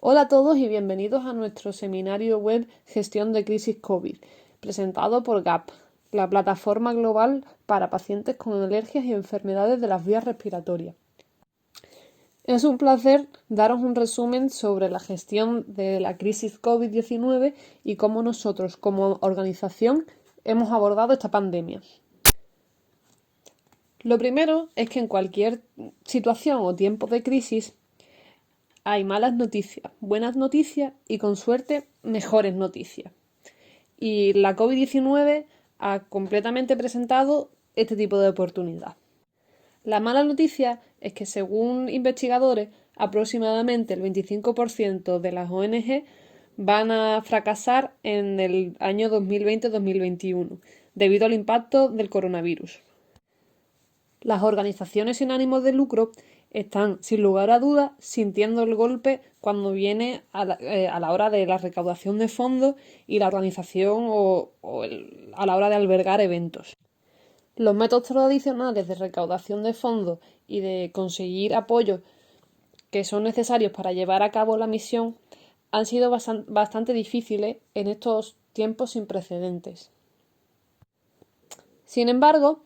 Hola a todos y bienvenidos a nuestro seminario web Gestión de Crisis COVID, presentado por GAP, la plataforma global para pacientes con alergias y enfermedades de las vías respiratorias. Es un placer daros un resumen sobre la gestión de la crisis COVID-19 y cómo nosotros, como organización, hemos abordado esta pandemia. Lo primero es que en cualquier situación o tiempo de crisis hay malas noticias, buenas noticias y, con suerte, mejores noticias. Y la COVID-19 ha completamente presentado este tipo de oportunidad. La mala noticia es que, según investigadores, aproximadamente el 25% de las ONG van a fracasar en el año 2020-2021 debido al impacto del coronavirus. Las organizaciones sin ánimos de lucro están, sin lugar a dudas, sintiendo el golpe cuando viene a la hora de la recaudación de fondos y la organización a la hora de albergar eventos. Los métodos tradicionales de recaudación de fondos y de conseguir apoyos que son necesarios para llevar a cabo la misión han sido bastante difíciles en estos tiempos sin precedentes. Sin embargo,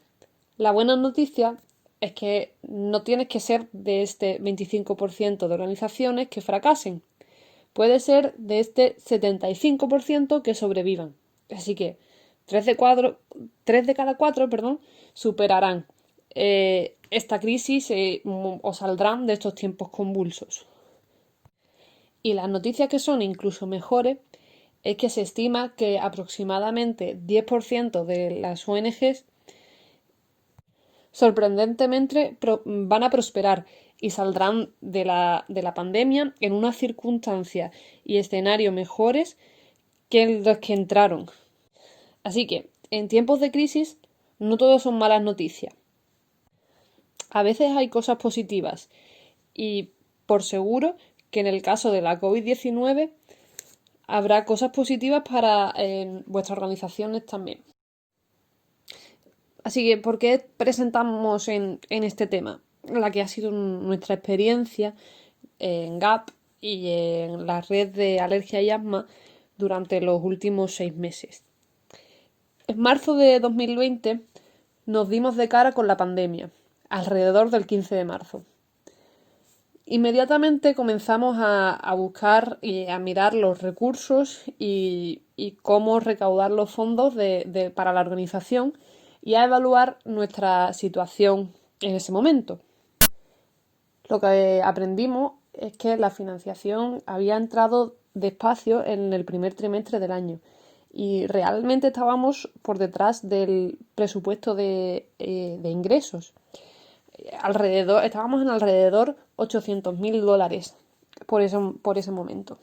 la buena noticia es que no tienes que ser de este 25% de organizaciones que fracasen. Puede ser de este 75% que sobrevivan. Así que 3 de cada 4 superarán esta crisis o saldrán de estos tiempos convulsos. Y las noticias que son incluso mejores es que se estima que aproximadamente 10% de las ONGs sorprendentemente van a prosperar y saldrán de la pandemia en unas circunstancias y escenarios mejores que los que entraron. Así que, en tiempos de crisis, no todo son malas noticias. A veces hay cosas positivas y, por seguro, que en el caso de la COVID-19 habrá cosas positivas para vuestras organizaciones también. Así que, ¿por qué presentamos en este tema? La que ha sido nuestra experiencia en GAP y en la red de alergia y asma durante los últimos 6 meses. En marzo de 2020 nos dimos de cara con la pandemia, alrededor del 15 de marzo. Inmediatamente comenzamos a buscar y a mirar los recursos y cómo recaudar los fondos para la organización y a evaluar nuestra situación en ese momento. Lo que aprendimos es que la financiación había entrado despacio en el primer trimestre del año y realmente estábamos por detrás del presupuesto de ingresos. Estábamos en alrededor $800.000 por ese momento.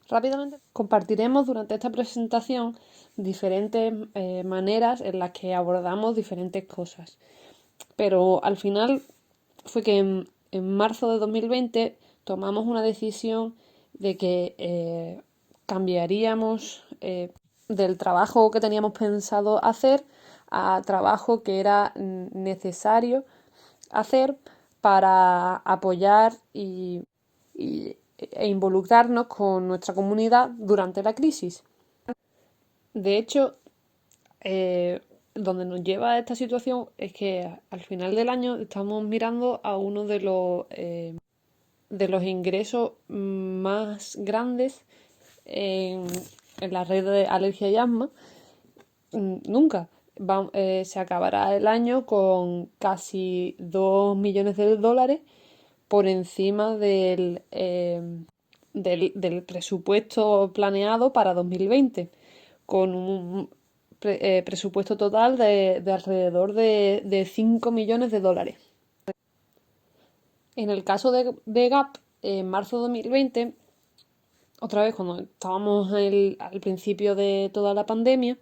Rápidamente compartiremos durante esta presentación diferentes maneras en las que abordamos diferentes cosas. Pero al final fue que en marzo de 2020 tomamos una decisión de que cambiaríamos del trabajo que teníamos pensado hacer a trabajo que era necesario hacer para apoyar e involucrarnos con nuestra comunidad durante la crisis. De hecho, donde nos lleva esta situación es que al final del año estamos mirando a uno de los ingresos más grandes en la red de alergia y asma. Nunca. Se acabará el año con casi $2 millones por encima del presupuesto planeado para 2020, con un presupuesto total de alrededor de $5 millones. En el caso de GAP, en marzo de 2020, otra vez cuando estábamos al principio de toda la pandemia,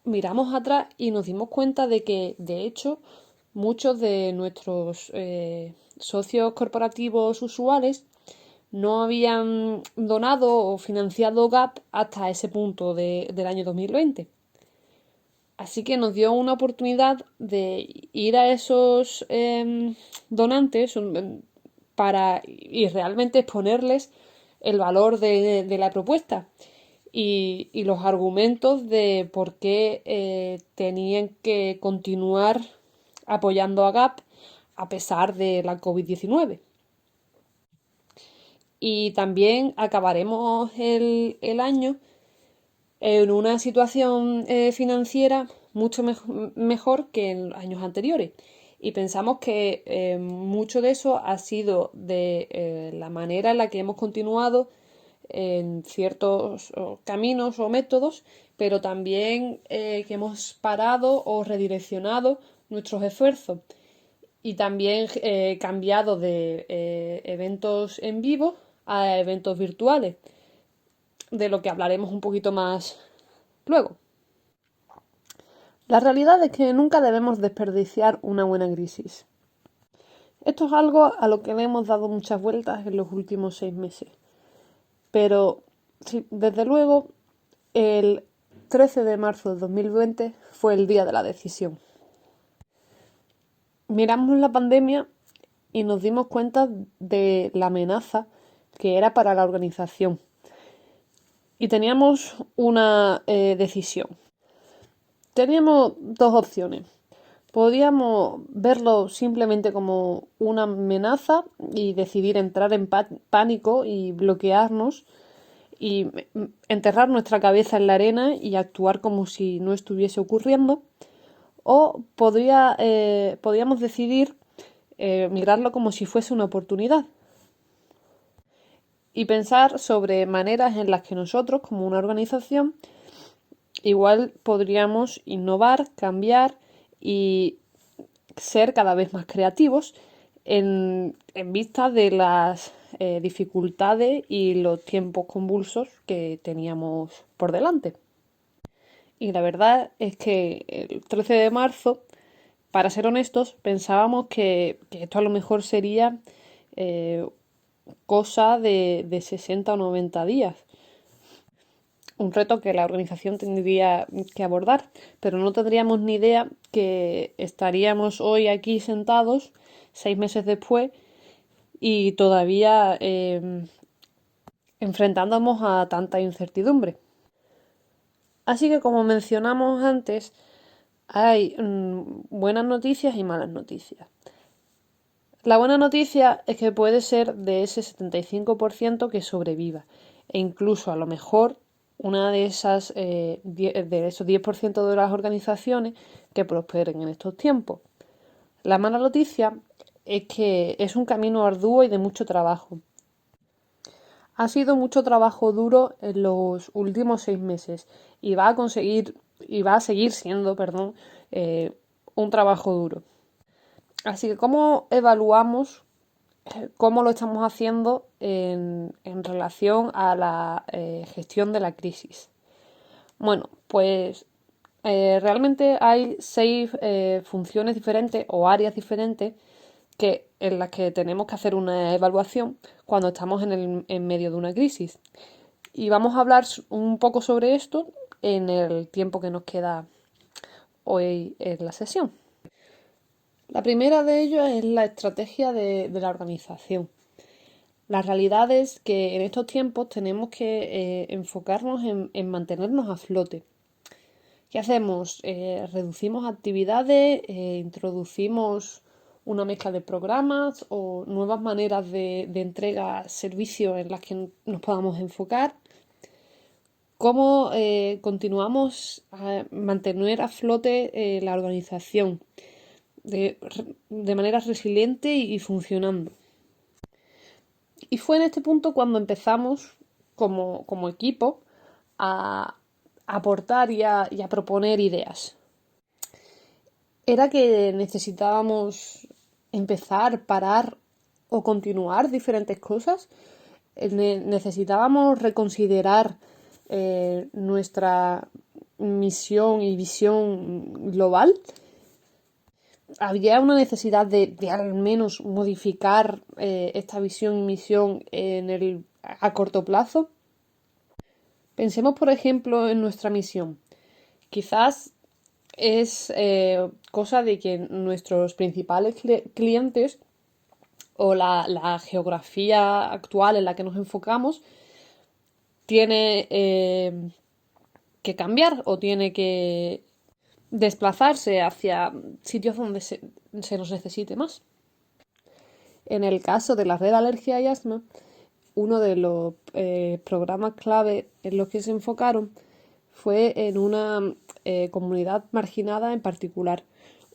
miramos atrás y nos dimos cuenta de que, de hecho, muchos de nuestros socios corporativos usuales no habían donado o financiado GAP hasta ese punto del año 2020. Así que nos dio una oportunidad de ir a esos donantes, y realmente exponerles el valor de la propuesta y los argumentos de por qué tenían que continuar apoyando a GAP a pesar de la COVID-19. Y también acabaremos el año en una situación financiera mucho mejor que en años anteriores. Y pensamos que mucho de eso ha sido de la manera en la que hemos continuado en ciertos caminos o métodos, pero también que hemos parado o redireccionado nuestros esfuerzos y también cambiado de eventos en vivo a eventos virtuales, de lo que hablaremos un poquito más luego. La realidad es que nunca debemos desperdiciar una buena crisis. Esto es algo a lo que le hemos dado muchas vueltas en los últimos 6 meses. Pero, sí, desde luego, el 13 de marzo de 2020 fue el día de la decisión. Miramos la pandemia y nos dimos cuenta de la amenaza que era para la organización. Y teníamos una decisión. Teníamos dos opciones. Podíamos verlo simplemente como una amenaza y decidir entrar en pánico y bloquearnos y enterrar nuestra cabeza en la arena y actuar como si no estuviese ocurriendo. O podíamos decidir mirarlo como si fuese una oportunidad y pensar sobre maneras en las que nosotros, como una organización, igual podríamos innovar, cambiar y ser cada vez más creativos en vista de las dificultades y los tiempos convulsos que teníamos por delante. Y la verdad es que el 13 de marzo, para ser honestos, pensábamos que esto a lo mejor sería cosa de 60 o 90 días. Un reto que la organización tendría que abordar, pero no tendríamos ni idea que estaríamos hoy aquí sentados 6 meses después y todavía enfrentándonos a tanta incertidumbre. Así que, como mencionamos antes, hay buenas noticias y malas noticias. La buena noticia es que puede ser de ese 75% que sobreviva e incluso a lo mejor una de esos 10% de las organizaciones que prosperen en estos tiempos. La mala noticia es que es un camino arduo y de mucho trabajo. Ha sido mucho trabajo duro en los últimos 6 meses y va a seguir siendo, un trabajo duro. Así que, ¿cómo evaluamos cómo lo estamos haciendo en relación a la gestión de la crisis? Bueno, pues realmente hay 6 funciones diferentes o áreas diferentes en las que tenemos que hacer una evaluación cuando estamos en medio de una crisis. Y vamos a hablar un poco sobre esto en el tiempo que nos queda hoy en la sesión. La primera de ellos es la estrategia de la organización. La realidad es que en estos tiempos tenemos que enfocarnos en mantenernos a flote. ¿Qué hacemos? Reducimos actividades, introducimos una mezcla de programas o nuevas maneras de entrega servicios en las que nos podamos enfocar. ¿Cómo continuamos a mantener a flote la organización de manera resiliente y funcionando? Y fue en este punto cuando empezamos como equipo a aportar y a proponer ideas. Era que necesitábamos empezar, parar o continuar diferentes cosas. Necesitábamos reconsiderar nuestra misión y visión global. Había una necesidad de al menos modificar esta visión y misión a corto plazo. Pensemos, por ejemplo, en nuestra misión. Quizás es cosa de que nuestros principales clientes o la geografía actual en la que nos enfocamos tiene que cambiar o tiene que desplazarse hacia sitios donde se nos necesite más. En el caso de la red Alergia y Asma, uno de los programas clave en los que se enfocaron fue en una comunidad marginada en particular,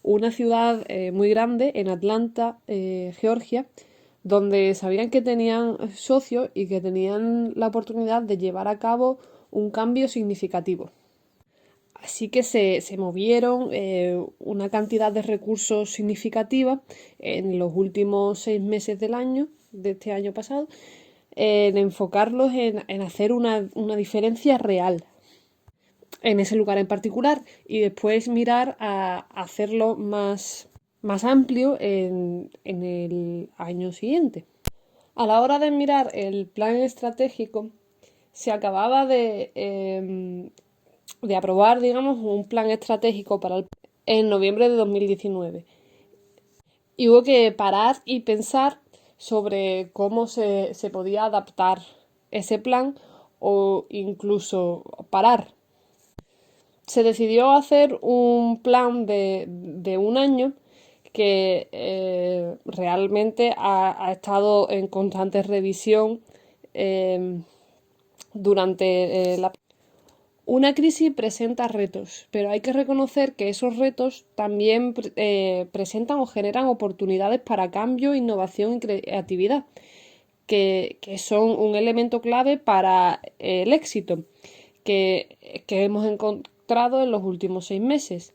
una ciudad muy grande en Atlanta, Georgia, donde sabían que tenían socios y que tenían la oportunidad de llevar a cabo un cambio significativo. Así que se movieron una cantidad de recursos significativa en los últimos 6 meses del año, de este año pasado, en enfocarlos en hacer una diferencia real en ese lugar en particular y después mirar a hacerlo más amplio en el año siguiente. A la hora de mirar el plan estratégico, se acababa de aprobar, digamos, un plan estratégico en noviembre de 2019. Y hubo que parar y pensar sobre cómo se podía adaptar ese plan o incluso parar. Se decidió hacer un plan de un año que realmente ha estado en constante revisión durante la. Una crisis presenta retos, pero hay que reconocer que esos retos también presentan o generan oportunidades para cambio, innovación y creatividad, que son un elemento clave para el éxito que hemos encontrado en los últimos 6 meses.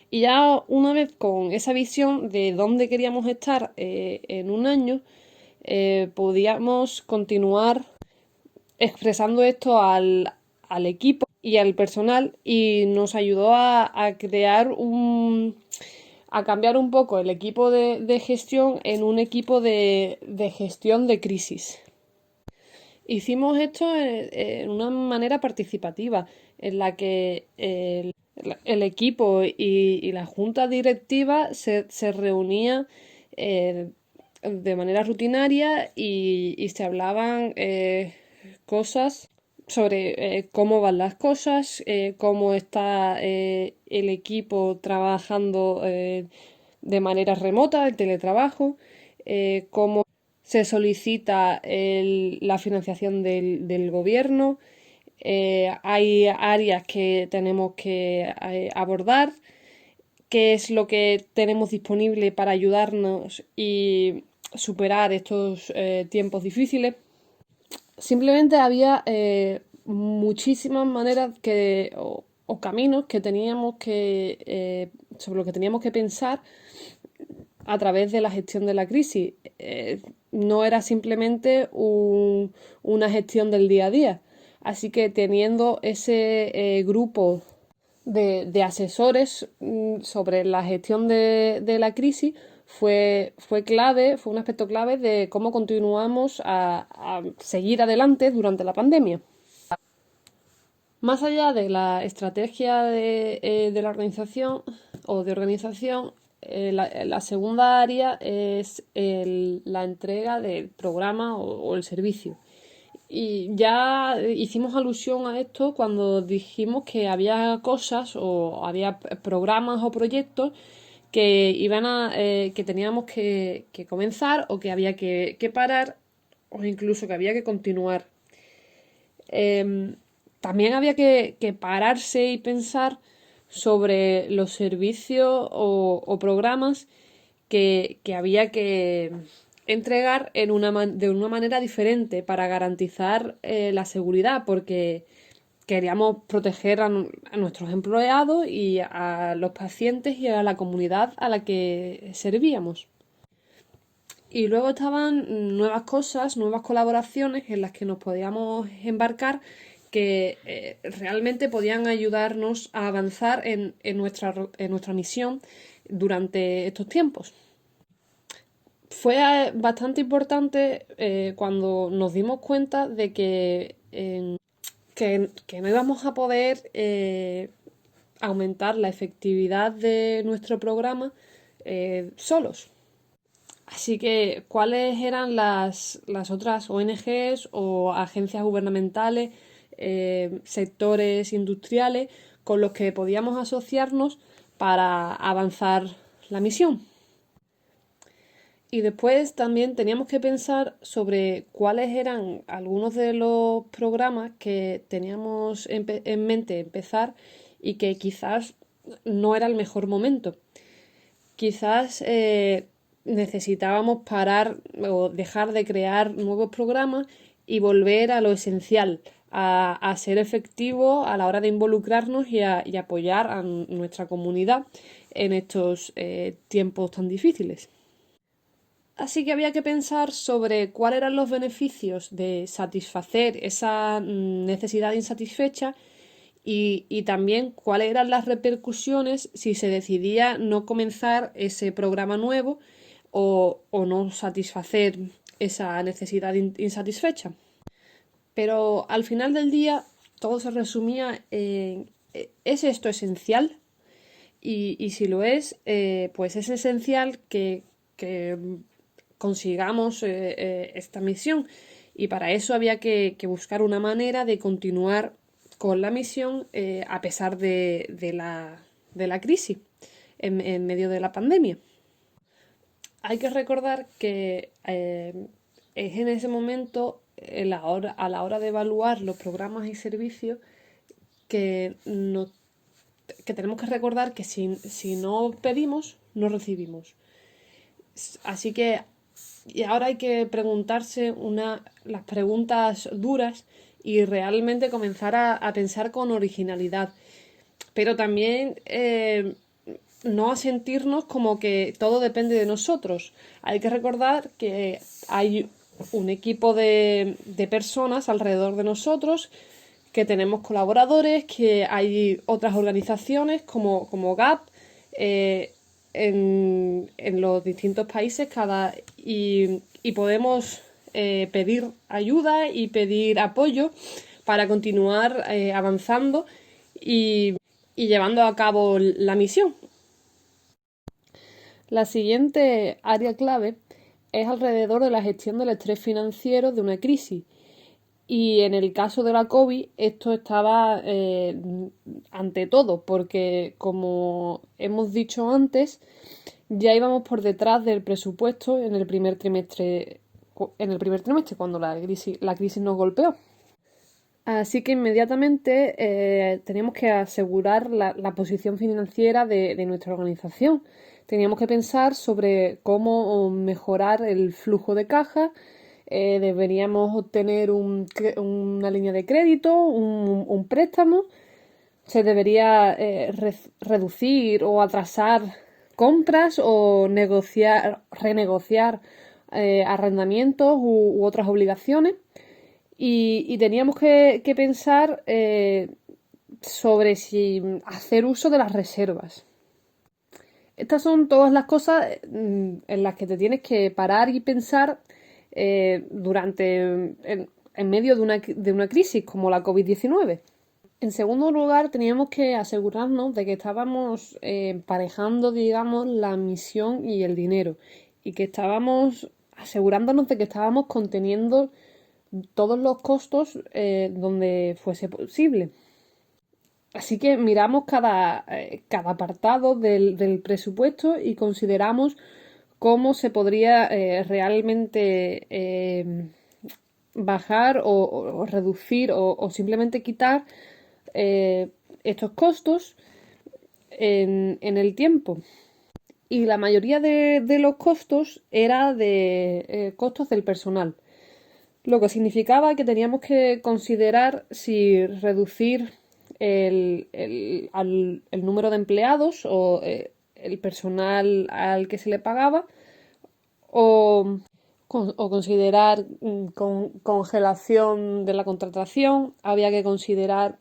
Y ya una vez con esa visión de dónde queríamos estar en un año, podíamos continuar expresando esto al equipo y al personal y nos ayudó a cambiar un poco el equipo de gestión en un equipo de gestión de crisis. Hicimos esto en una manera participativa, en la que el equipo y la junta directiva se reunía de manera rutinaria y se hablaban cosas sobre cómo van las cosas, cómo está el equipo trabajando de manera remota, el teletrabajo, cómo se solicita la financiación del gobierno, hay áreas que tenemos que abordar, qué es lo que tenemos disponible para ayudarnos y superar estos tiempos difíciles. Simplemente había muchísimas maneras o caminos que teníamos sobre lo que teníamos que pensar a través de la gestión de la crisis. No era simplemente una gestión del día a día. Así que teniendo ese grupo de asesores sobre la gestión de la crisis fue clave, fue un aspecto clave de cómo continuamos a seguir adelante durante la pandemia. Más allá de la estrategia de la organización o de organización, la segunda área es la entrega del programa o el servicio. Y ya hicimos alusión a esto cuando dijimos que había cosas o había programas o proyectos que teníamos que comenzar o que había que parar o incluso que había que continuar. También había que pararse y pensar sobre los servicios o programas que había que entregar de una manera diferente para garantizar la seguridad, porque queríamos proteger a nuestros empleados y a los pacientes y a la comunidad a la que servíamos. Y luego estaban nuevas cosas, nuevas colaboraciones en las que nos podíamos embarcar que realmente podían ayudarnos a avanzar en nuestra misión durante estos tiempos. Fue bastante importante cuando nos dimos cuenta de que no íbamos a poder aumentar la efectividad de nuestro programa solos. Así que, ¿cuáles eran las otras ONGs o agencias gubernamentales, sectores industriales con los que podíamos asociarnos para avanzar la misión? Y después también teníamos que pensar sobre cuáles eran algunos de los programas que teníamos en mente empezar y que quizás no era el mejor momento. Quizás necesitábamos parar o dejar de crear nuevos programas y volver a lo esencial, a ser efectivos a la hora de involucrarnos y apoyar a nuestra comunidad en estos tiempos tan difíciles. Así que había que pensar sobre cuáles eran los beneficios de satisfacer esa necesidad insatisfecha y también cuáles eran las repercusiones si se decidía no comenzar ese programa nuevo o no satisfacer esa necesidad insatisfecha. Pero al final del día todo se resumía en ¿es esto esencial? Y si lo es, pues es esencial que consigamos esta misión. Y para eso había que buscar una manera de continuar con la misión a pesar de la crisis en medio de la pandemia. Hay que recordar que es en ese momento, a la hora de evaluar los programas y servicios, que, que tenemos que recordar que si no pedimos, no recibimos. Así que y ahora hay que preguntarse las preguntas duras y realmente comenzar a pensar con originalidad. Pero también no a sentirnos como que todo depende de nosotros. Hay que recordar que hay un equipo de personas alrededor de nosotros, que tenemos colaboradores, que hay otras organizaciones como GAP, en los distintos países y podemos pedir ayuda y pedir apoyo para continuar avanzando y llevando a cabo la misión. La siguiente área clave es alrededor de la gestión del estrés financiero de una crisis. Y en el caso de la COVID, esto estaba ante todo, porque como hemos dicho antes, ya íbamos por detrás del presupuesto en el primer trimestre, cuando la crisis nos golpeó. Así que inmediatamente teníamos que asegurar la posición financiera de nuestra organización. Teníamos que pensar sobre cómo mejorar el flujo de caja. Deberíamos obtener una línea de crédito, un préstamo. Se debería reducir o atrasar compras o renegociar arrendamientos u otras obligaciones. Y teníamos que pensar sobre si hacer uso de las reservas. Estas son todas las cosas en las que te tienes que parar y pensar en medio de una crisis como la COVID-19. En segundo lugar, teníamos que asegurarnos de que estábamos emparejando, digamos, la misión y el dinero y que estábamos asegurándonos de que estábamos conteniendo todos los costos donde fuese posible. Así que miramos cada apartado del presupuesto y consideramos cómo se podría realmente bajar o reducir o simplemente quitar estos costos en el tiempo. Y la mayoría de los costos era de costos del personal, lo que significaba que teníamos que considerar si reducir el número de empleados o el personal al que se le pagaba o considerar congelación de la contratación. Había que considerar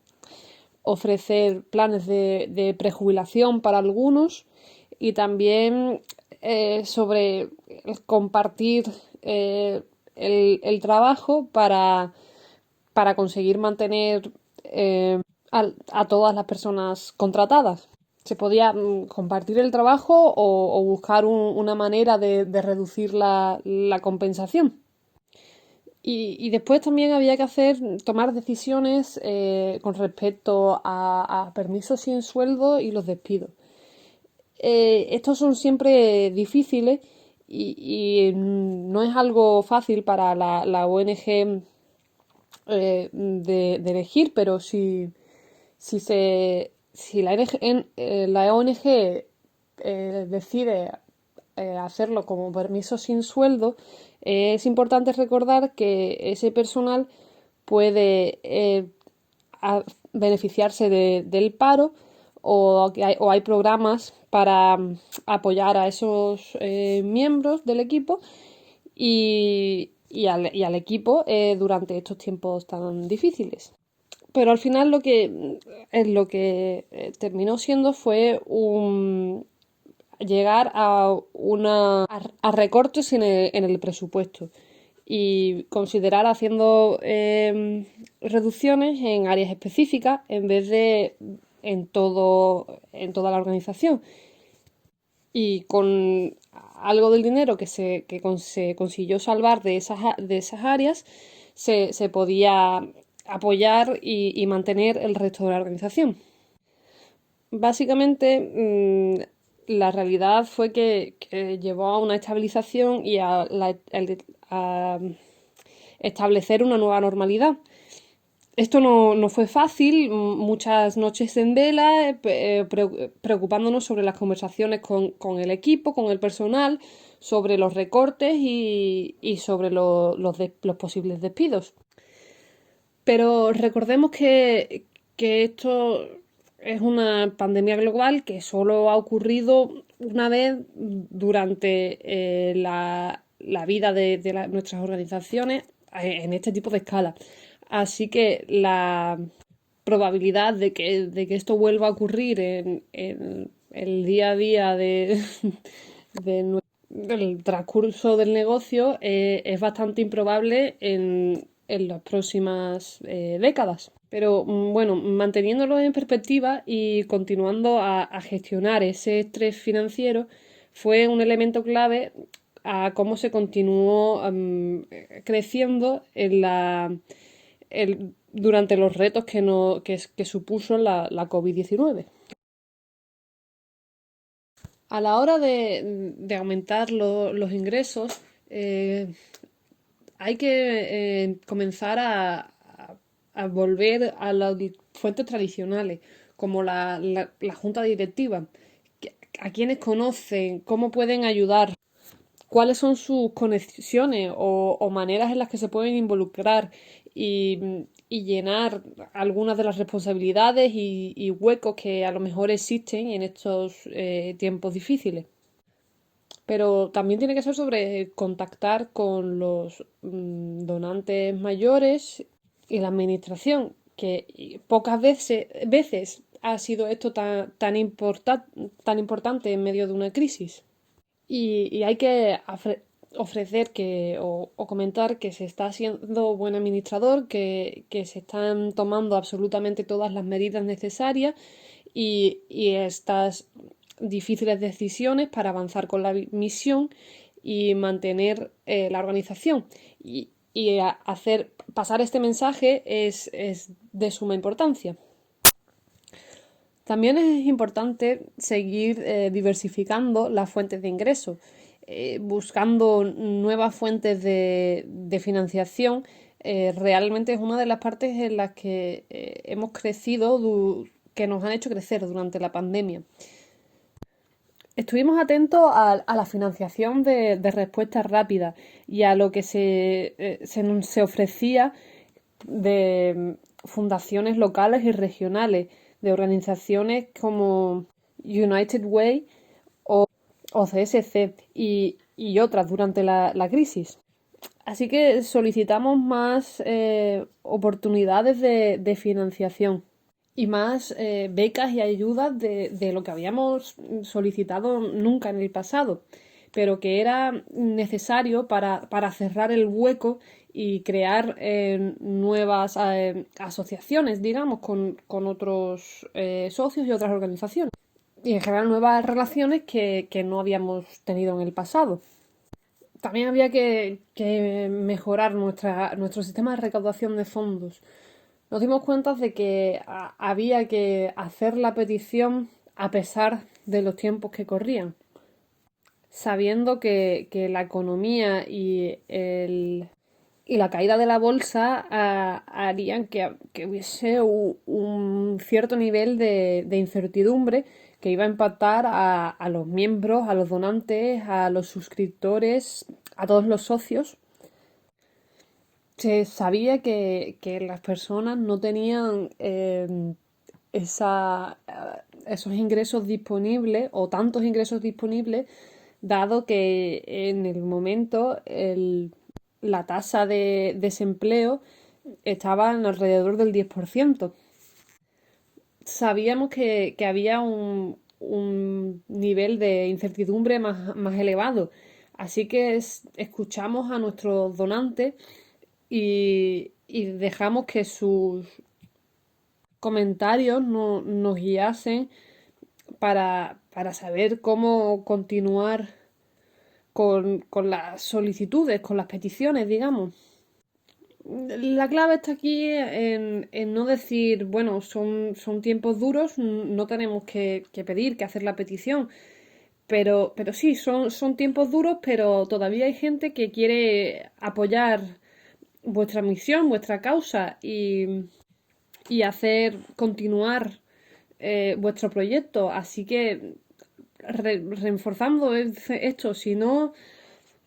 ofrecer planes de prejubilación para algunos y también sobre compartir el trabajo para conseguir mantener a todas las personas contratadas. se podía compartir el trabajo o buscar una manera de reducir la compensación. Y después también había que tomar decisiones con respecto a permisos sin sueldo y los despidos. Estos son siempre difíciles y no es algo fácil para la ONG de elegir, pero si la ONG decide hacerlo como permiso sin sueldo, es importante recordar que ese personal puede beneficiarse del paro o hay programas para apoyar a esos miembros del equipo y al equipo durante estos tiempos tan difíciles. Pero al final lo que terminó siendo fue llegar a recortes en el presupuesto y considerar haciendo reducciones en áreas específicas en vez de en toda la organización. Y con algo del dinero se consiguió salvar de esas áreas, se podía apoyar y mantener el resto de la organización. Básicamente, la realidad fue que llevó a una estabilización y a establecer una nueva normalidad. Esto no fue fácil, muchas noches en vela, preocupándonos sobre las conversaciones con el equipo, con el personal, sobre los recortes y sobre los posibles despidos. Pero recordemos que esto es una pandemia global que solo ha ocurrido una vez durante la vida de nuestras organizaciones en este tipo de escala. Así que la probabilidad de que esto vuelva a ocurrir en el día a día del transcurso del negocio es bastante improbable en las próximas décadas. Pero bueno, manteniéndolo en perspectiva y continuando a gestionar ese estrés financiero fue un elemento clave a cómo se continuó creciendo durante los retos que supuso la COVID-19. A la hora de aumentar los ingresos, hay que comenzar a volver a las fuentes tradicionales, como la junta directiva, a quienes conocen, cómo pueden ayudar, cuáles son sus conexiones o maneras en las que se pueden involucrar y llenar algunas de las responsabilidades y huecos que a lo mejor existen en estos tiempos difíciles. Pero también tiene que ser sobre contactar con los donantes mayores y la administración, que pocas veces ha sido esto tan importante en medio de una crisis. Y hay que ofrecer o comentar que se está siendo buen administrador, que se están tomando absolutamente todas las medidas necesarias y estas difíciles decisiones para avanzar con la misión y mantener la organización. Y hacer pasar este mensaje es de suma importancia. También es importante seguir diversificando las fuentes de ingresos, buscando nuevas fuentes de financiación. Realmente es una de las partes en las que hemos crecido, que nos han hecho crecer durante la pandemia. Estuvimos atentos a la financiación de respuestas rápidas y a lo que se ofrecía de fundaciones locales y regionales, de organizaciones como United Way o CSC y otras durante la crisis. Así que solicitamos más oportunidades de financiación y más becas y ayudas de lo que habíamos solicitado nunca en el pasado, pero que era necesario para cerrar el hueco y crear nuevas asociaciones, digamos, con otros socios y otras organizaciones. y en general nuevas relaciones que no habíamos tenido en el pasado. También había que mejorar nuestro sistema de recaudación de fondos. Nos dimos cuenta de que había que hacer la petición a pesar de los tiempos que corrían, sabiendo que la economía y la caída de la bolsa harían que hubiese un cierto nivel de incertidumbre que iba a impactar a los miembros, a los donantes, a los suscriptores, a todos los socios. Se sabía que las personas no tenían esos ingresos disponibles o tantos ingresos disponibles, dado que en el momento la tasa de desempleo estaba en alrededor del 10%. Sabíamos que había un nivel de incertidumbre más elevado, así que escuchamos a nuestros donantes y dejamos que sus comentarios nos guiasen para saber cómo continuar con las solicitudes, con las peticiones, digamos. La clave está aquí en no decir, bueno, son tiempos duros, no tenemos que pedir, que hacer la petición. Pero sí, son tiempos duros, pero todavía hay gente que quiere apoyar vuestra misión, vuestra causa y hacer continuar vuestro proyecto. Así que reforzando esto, si no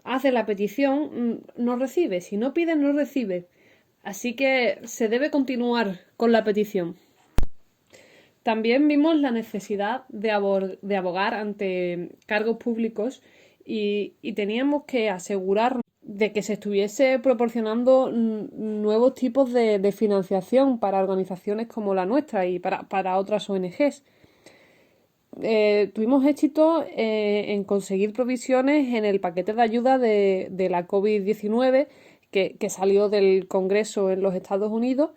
hace la petición, no recibe. Si no pide, no recibe. Así que se debe continuar con la petición. También vimos la necesidad de abogar ante cargos públicos y teníamos que asegurar de que se estuviese proporcionando nuevos tipos de financiación para organizaciones como la nuestra y para otras ONGs. Tuvimos éxito en conseguir provisiones en el paquete de ayuda de la COVID-19 que salió del Congreso en los Estados Unidos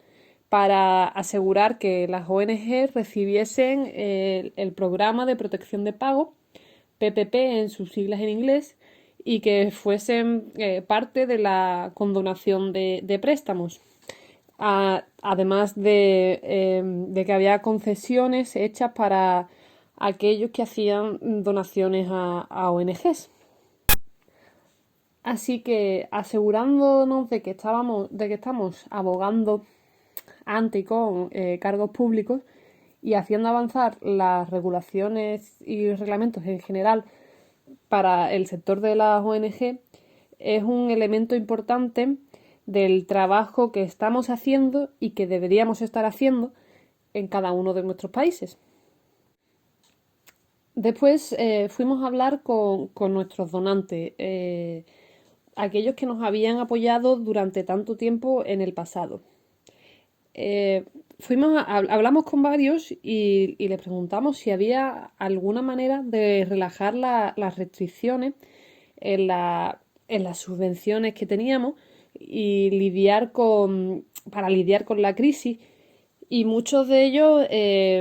para asegurar que las ONG recibiesen el programa de protección de pago, PPP en sus siglas en inglés, y que fuesen parte de la condonación de préstamos. Además de que había concesiones hechas para aquellos que hacían donaciones a ONGs. Así que asegurándonos de que estamos abogando ante y con cargos públicos y haciendo avanzar las regulaciones y reglamentos en general para el sector de las ONG, es un elemento importante del trabajo que estamos haciendo y que deberíamos estar haciendo en cada uno de nuestros países. Después fuimos a hablar con nuestros donantes, aquellos que nos habían apoyado durante tanto tiempo en el pasado. Hablamos con varios y les preguntamos si había alguna manera de relajar las restricciones en las subvenciones que teníamos y para lidiar con la crisis. Y muchos de ellos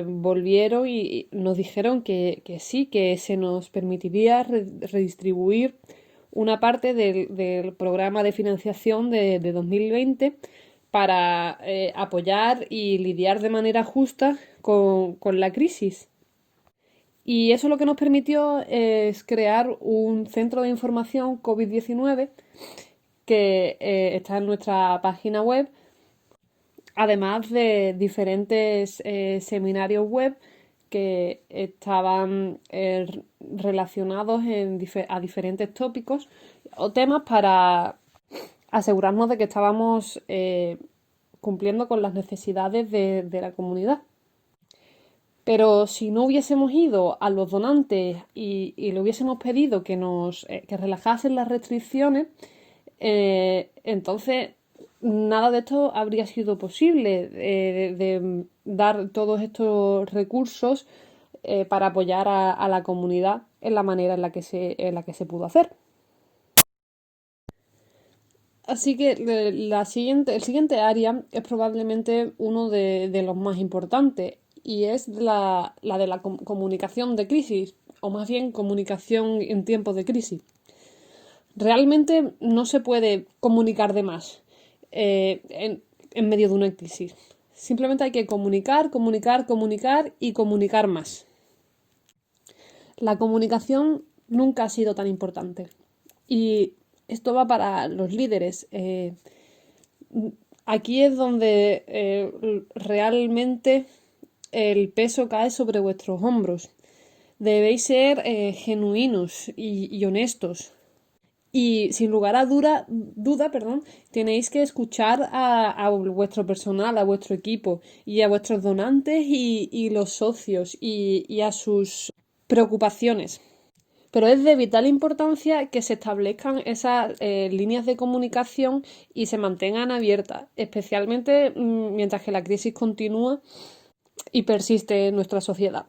volvieron y nos dijeron que sí, que se nos permitiría redistribuir una parte del programa de financiación de 2020 para apoyar y lidiar de manera justa con la crisis. Y eso lo que nos permitió es crear un centro de información COVID-19 que está en nuestra página web, además de diferentes seminarios web que estaban relacionados a diferentes tópicos o temas para asegurarnos de que estábamos cumpliendo con las necesidades de la comunidad. Pero si no hubiésemos ido a los donantes y le hubiésemos pedido que relajasen las restricciones, entonces nada de esto habría sido posible, de dar todos estos recursos para apoyar a la comunidad en la manera en la que se pudo hacer. Así que el siguiente área es probablemente uno de los más importantes y es la de la comunicación de crisis, o más bien comunicación en tiempos de crisis. Realmente no se puede comunicar de más en medio de una crisis. Simplemente hay que comunicar, comunicar, comunicar y comunicar más. La comunicación nunca ha sido tan importante. Y esto va para los líderes. Aquí es donde realmente el peso cae sobre vuestros hombros. Debéis ser genuinos y honestos. Y sin lugar a duda, tenéis que escuchar a vuestro personal, a vuestro equipo y a vuestros donantes y los socios y a sus preocupaciones. Pero es de vital importancia que se establezcan esas líneas de comunicación y se mantengan abiertas, especialmente mientras que la crisis continúa y persiste en nuestra sociedad.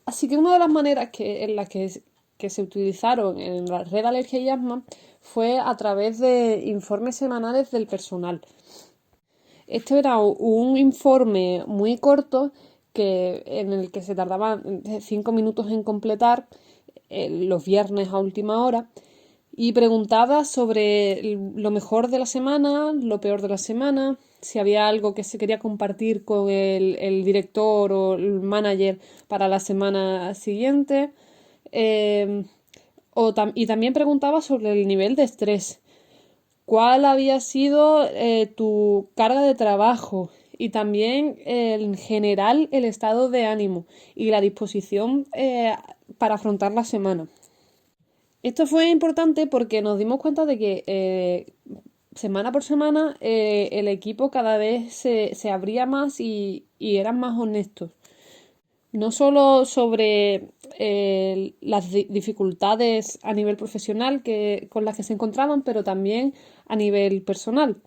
Así que una de las maneras en las que se utilizaron en la red Alergia y Asma fue a través de informes semanales del personal. Este era un informe muy corto en el que se tardaba 5 minutos en completar los viernes a última hora y preguntaba sobre lo mejor de la semana, lo peor de la semana, si había algo que se quería compartir con el director o el manager para la semana siguiente. Y también preguntaba sobre el nivel de estrés. ¿Cuál había sido tu carga de trabajo? Y también en general el estado de ánimo y la disposición para afrontar la semana. Esto fue importante porque nos dimos cuenta de que semana por semana el equipo cada vez se abría más y eran más honestos. No solo sobre las dificultades a nivel profesional con las que se encontraban, pero también a nivel personal.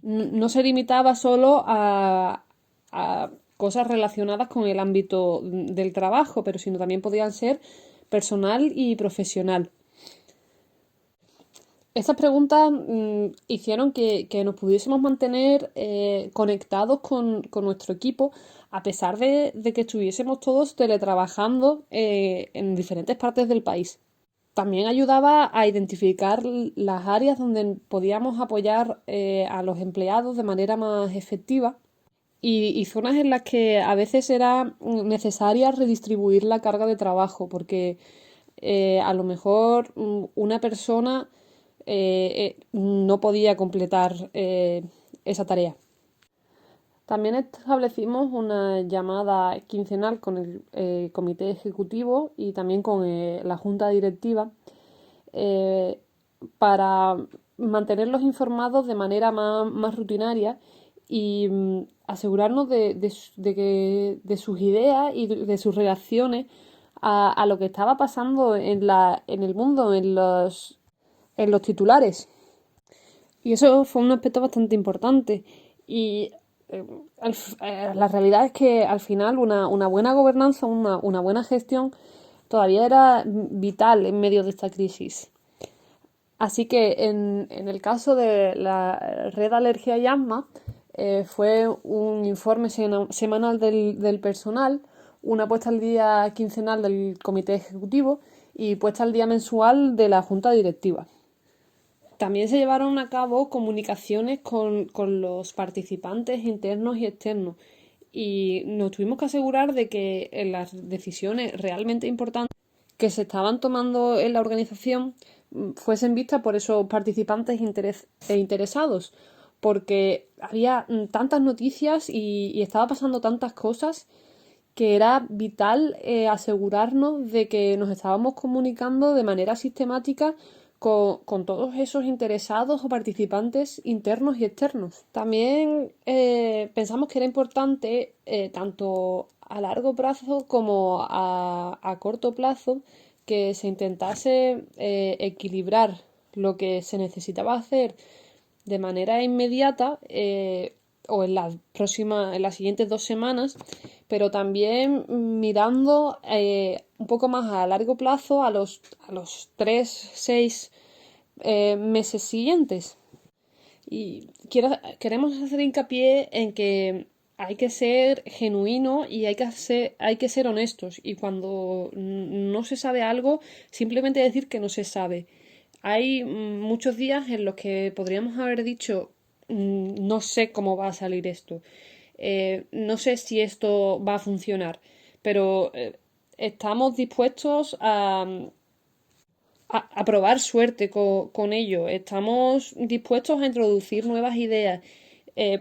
No se limitaba solo a cosas relacionadas con el ámbito del trabajo, pero sino también podían ser personal y profesional. Estas preguntas hicieron que nos pudiésemos mantener conectados con nuestro equipo a pesar de que estuviésemos todos teletrabajando en diferentes partes del país. También ayudaba a identificar las áreas donde podíamos apoyar a los empleados de manera más efectiva y zonas en las que a veces era necesaria redistribuir la carga de trabajo porque a lo mejor una persona no podía completar esa tarea. También establecimos una llamada quincenal con el comité ejecutivo y también con la junta directiva eh, para mantenerlos informados de manera más rutinaria y asegurarnos de sus ideas y de sus reacciones a lo que estaba pasando en el mundo, en los titulares. Y eso fue un aspecto bastante importante. Y la realidad es que al final una buena gobernanza, una buena gestión, todavía era vital en medio de esta crisis. Así que en el caso de la red Alergia y Asma, fue un informe semanal del personal, una puesta al día quincenal del comité ejecutivo y puesta al día mensual de la junta directiva. También se llevaron a cabo comunicaciones con los participantes internos y externos y nos tuvimos que asegurar de que en las decisiones realmente importantes que se estaban tomando en la organización fuesen vistas por esos participantes interesados, porque había tantas noticias y estaba pasando tantas cosas que era vital asegurarnos de que nos estábamos comunicando de manera sistemática con todos esos interesados o participantes internos y externos. También pensamos que era importante, tanto a largo plazo como a corto plazo, que se intentase equilibrar lo que se necesitaba hacer de manera inmediata o en las siguientes 2 semanas, pero también mirando un poco más a largo plazo a los 3, 6 meses siguientes. Y queremos hacer hincapié en que hay que ser genuino y hay que ser honestos. Y cuando no se sabe algo, simplemente decir que no se sabe. Hay muchos días en los que podríamos haber dicho, no sé cómo va a salir esto, no sé si esto va a funcionar, pero estamos dispuestos a probar suerte con ello. Estamos dispuestos a introducir nuevas ideas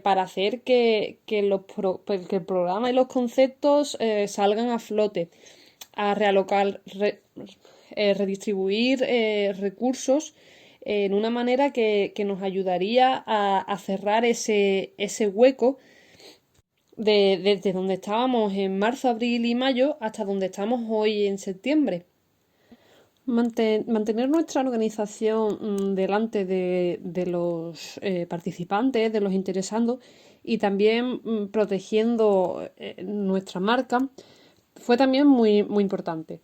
para hacer pues, que el programa y los conceptos salgan a flote, a redistribuir recursos en una manera que nos ayudaría a cerrar ese hueco desde donde estábamos en marzo, abril y mayo hasta donde estamos hoy en septiembre. Mantener nuestra organización delante de los participantes, de los interesados y también protegiendo nuestra marca fue también muy importante.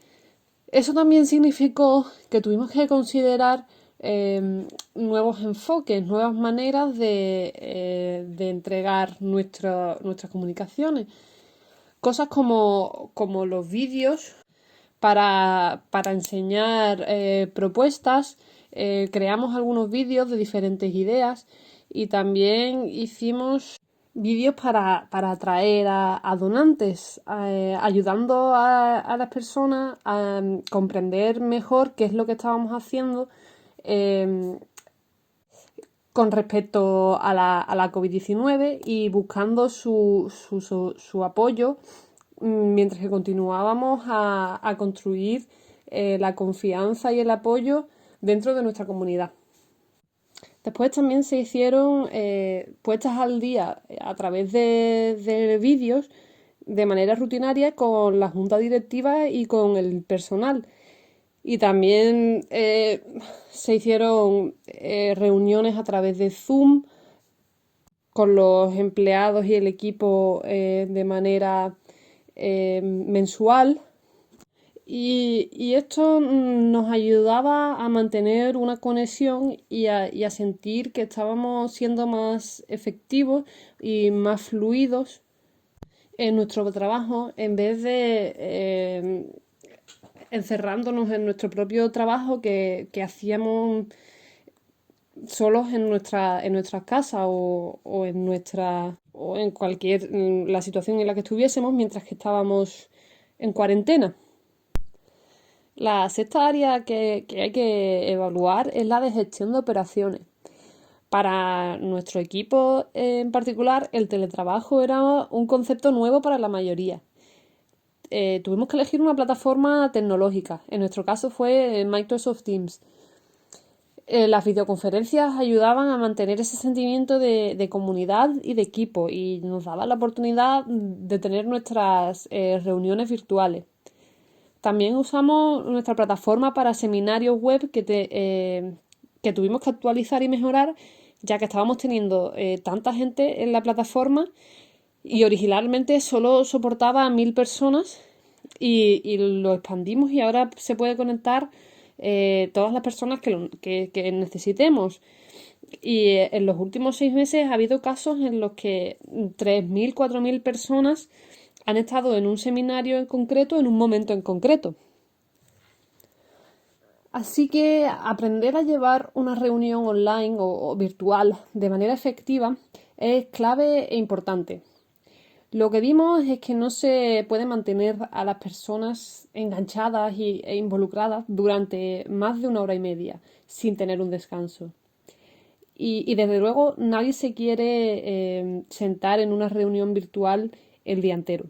Eso también significó que tuvimos que considerar nuevos enfoques, nuevas maneras de entregar nuestras comunicaciones. Cosas como los vídeos para enseñar propuestas. Creamos algunos vídeos de diferentes ideas y también hicimos vídeos para atraer a donantes, ayudando a las personas a comprender mejor qué es lo que estábamos haciendo con respecto a la COVID-19 y buscando su apoyo mientras que continuábamos a construir la confianza y el apoyo dentro de nuestra comunidad. Después también se hicieron puestas al día a través de vídeos de manera rutinaria con la junta directiva y con el personal. Y también se hicieron reuniones a través de Zoom con los empleados y el equipo de manera mensual. Y esto nos ayudaba a mantener una conexión y a sentir que estábamos siendo más efectivos y más fluidos en nuestro trabajo en vez de encerrándonos en nuestro propio trabajo que hacíamos solos en nuestras casas o en cualquier la situación en la que estuviésemos mientras que estábamos en cuarentena. La sexta área que hay que evaluar es la de gestión de operaciones. Para nuestro equipo en particular, el teletrabajo era un concepto nuevo para la mayoría. Tuvimos que elegir una plataforma tecnológica. En nuestro caso fue Microsoft Teams. Las videoconferencias ayudaban a mantener ese sentimiento de comunidad y de equipo y nos daban la oportunidad de tener nuestras reuniones virtuales. También usamos nuestra plataforma para seminarios web que tuvimos que actualizar y mejorar, ya que estábamos teniendo tanta gente en la plataforma y originalmente solo soportaba a 1000 personas y lo expandimos y ahora se puede conectar todas las personas que necesitemos. Y en los últimos 6 meses ha habido casos en los que 3000, 4000 personas han estado en un seminario en concreto en un momento en concreto. Así que aprender a llevar una reunión online o virtual de manera efectiva es clave e importante. Lo que vimos es que no se puede mantener a las personas enganchadas e involucradas durante más de 1 hora y media sin tener un descanso. Y desde luego nadie se quiere sentar en una reunión virtual el día entero.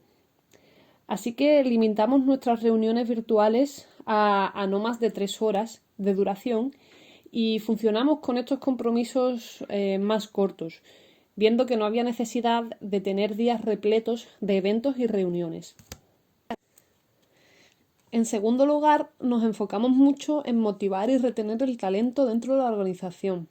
Así que limitamos nuestras reuniones virtuales a no más de 3 horas de duración y funcionamos con estos compromisos más cortos, viendo que no había necesidad de tener días repletos de eventos y reuniones. En segundo lugar, nos enfocamos mucho en motivar y retener el talento dentro de la organización.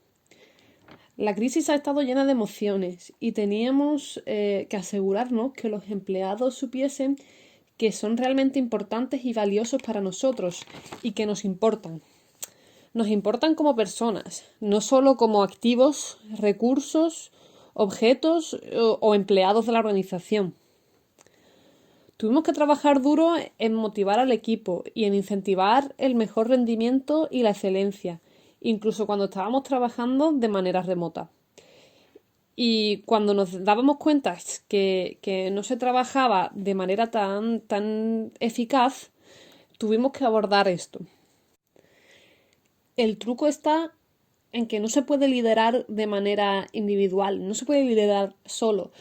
La crisis ha estado llena de emociones y teníamos que asegurarnos que los empleados supiesen que son realmente importantes y valiosos para nosotros y que nos importan. Nos importan como personas, no solo como activos, recursos objetos o empleados de la organización. Tuvimos que trabajar duro en motivar al equipo y en incentivar el mejor rendimiento y la excelencia, incluso cuando estábamos trabajando de manera remota. Y cuando nos dábamos cuenta que no se trabajaba de manera tan eficaz, tuvimos que abordar esto. El truco está en que no se puede liderar de manera individual, no se puede liderar solo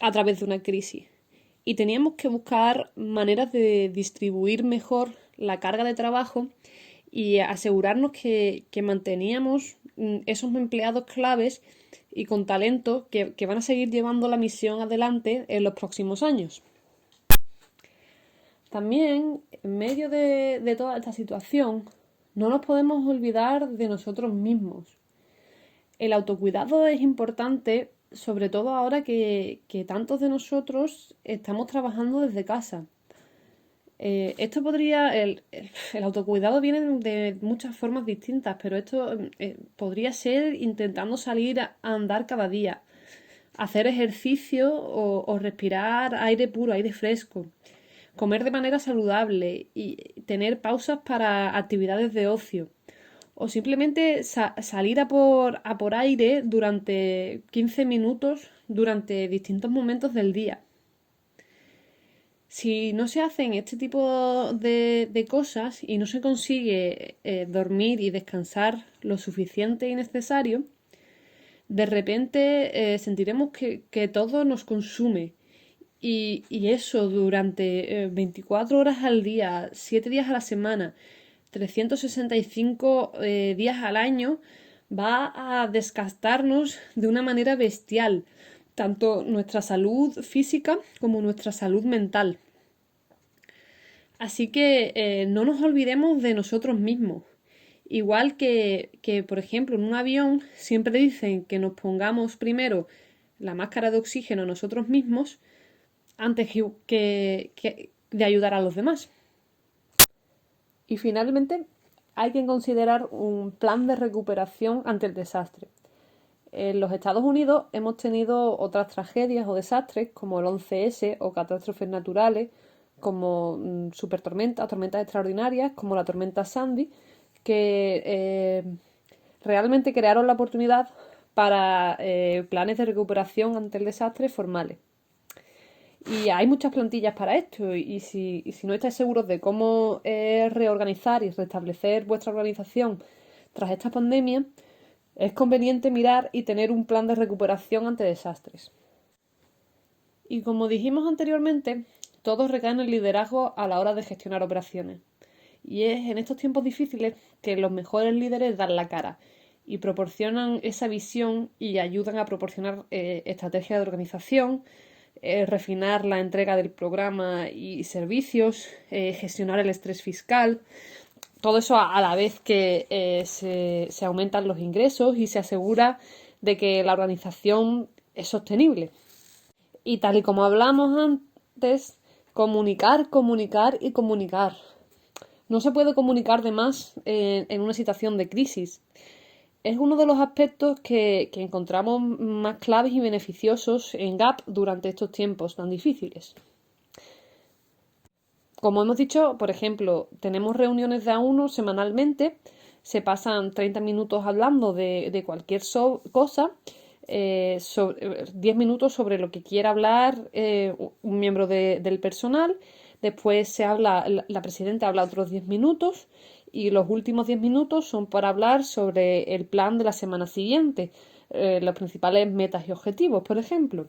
a través de una crisis. Y teníamos que buscar maneras de distribuir mejor la carga de trabajo y asegurarnos que manteníamos esos empleados claves y con talento que van a seguir llevando la misión adelante en los próximos años. También, en medio de toda esta situación, no nos podemos olvidar de nosotros mismos. El autocuidado es importante, sobre todo ahora que tantos de nosotros estamos trabajando desde casa. Esto el autocuidado viene de muchas formas distintas, pero esto podría ser intentando salir a andar cada día, hacer ejercicio o respirar aire puro, aire fresco, comer de manera saludable y tener pausas para actividades de ocio. O simplemente salir a por aire durante 15 minutos durante distintos momentos del día. Si no se hacen este tipo de cosas y no se consigue dormir y descansar lo suficiente y necesario, de repente sentiremos que todo nos consume. Y eso durante 24 horas al día, 7 días a la semana, 365 días al año, va a desgastarnos de una manera bestial, tanto nuestra salud física como nuestra salud mental. Así que no nos olvidemos de nosotros mismos. Igual que, por ejemplo, en un avión siempre dicen que nos pongamos primero la máscara de oxígeno nosotros mismos antes que de ayudar a los demás. Y finalmente, hay que considerar un plan de recuperación ante el desastre. En los Estados Unidos hemos tenido otras tragedias o desastres como el 11S o catástrofes naturales como supertormentas, tormentas extraordinarias como la tormenta Sandy, que realmente crearon la oportunidad para planes de recuperación ante el desastre formales. Y hay muchas plantillas para esto y si no estáis seguros de cómo reorganizar y restablecer vuestra organización tras esta pandemia, es conveniente mirar y tener un plan de recuperación ante desastres. Y como dijimos anteriormente, todo recae en el liderazgo a la hora de gestionar operaciones. Y es en estos tiempos difíciles que los mejores líderes dan la cara y proporcionan esa visión y ayudan a proporcionar estrategias de organización, refinar la entrega del programa y servicios, gestionar el estrés fiscal, todo eso a la vez que se aumentan los ingresos y se asegura de que la organización es sostenible. Y tal y como hablamos antes, comunicar, comunicar y comunicar. No se puede comunicar de más en una situación de crisis. Es uno de los aspectos que encontramos más claves y beneficiosos en GAP durante estos tiempos tan difíciles. Como hemos dicho, por ejemplo, tenemos reuniones de A1 semanalmente, se pasan 30 minutos hablando de cualquier cosa, 10 minutos sobre lo que quiera hablar un miembro del personal, después la presidenta habla otros 10 minutos y los últimos 10 minutos son para hablar sobre el plan de la semana siguiente, los principales metas y objetivos, por ejemplo.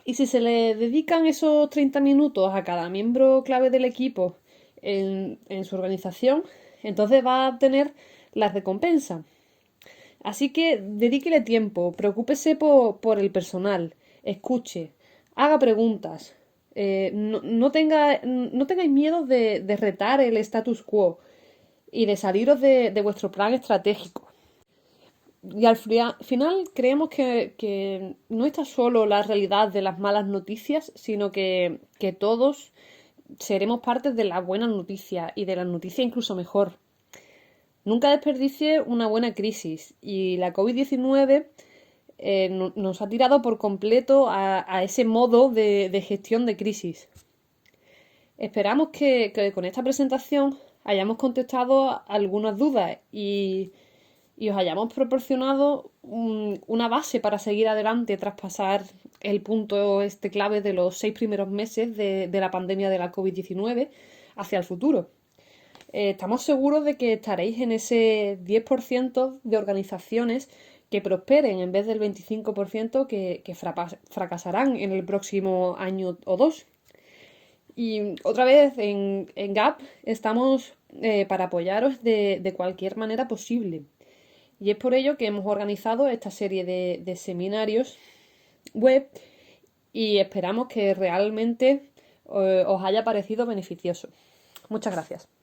Y si se le dedican esos 30 minutos a cada miembro clave del equipo en su organización, entonces va a obtener la recompensa. Así que dedíquele tiempo, preocúpese por el personal, escuche, haga preguntas. No tengáis miedo de retar el status quo y de saliros de vuestro plan estratégico. Y al final creemos que no está solo la realidad de las malas noticias, sino que todos seremos parte de la buena noticia y de la noticia incluso mejor. Nunca desperdicie una buena crisis y la COVID-19 nos ha tirado por completo a ese modo de gestión de crisis. Esperamos que con esta presentación hayamos contestado algunas dudas y os hayamos proporcionado una base para seguir adelante tras pasar el punto clave de los 6 primeros meses de la pandemia de la COVID-19 hacia el futuro. Estamos seguros de que estaréis en ese 10% de organizaciones que prosperen en vez del 25% que fracasarán en el próximo año o dos. Y otra vez en GAP estamos para apoyaros de cualquier manera posible. Y es por ello que hemos organizado esta serie de seminarios web y esperamos que realmente os haya parecido beneficioso. Muchas gracias.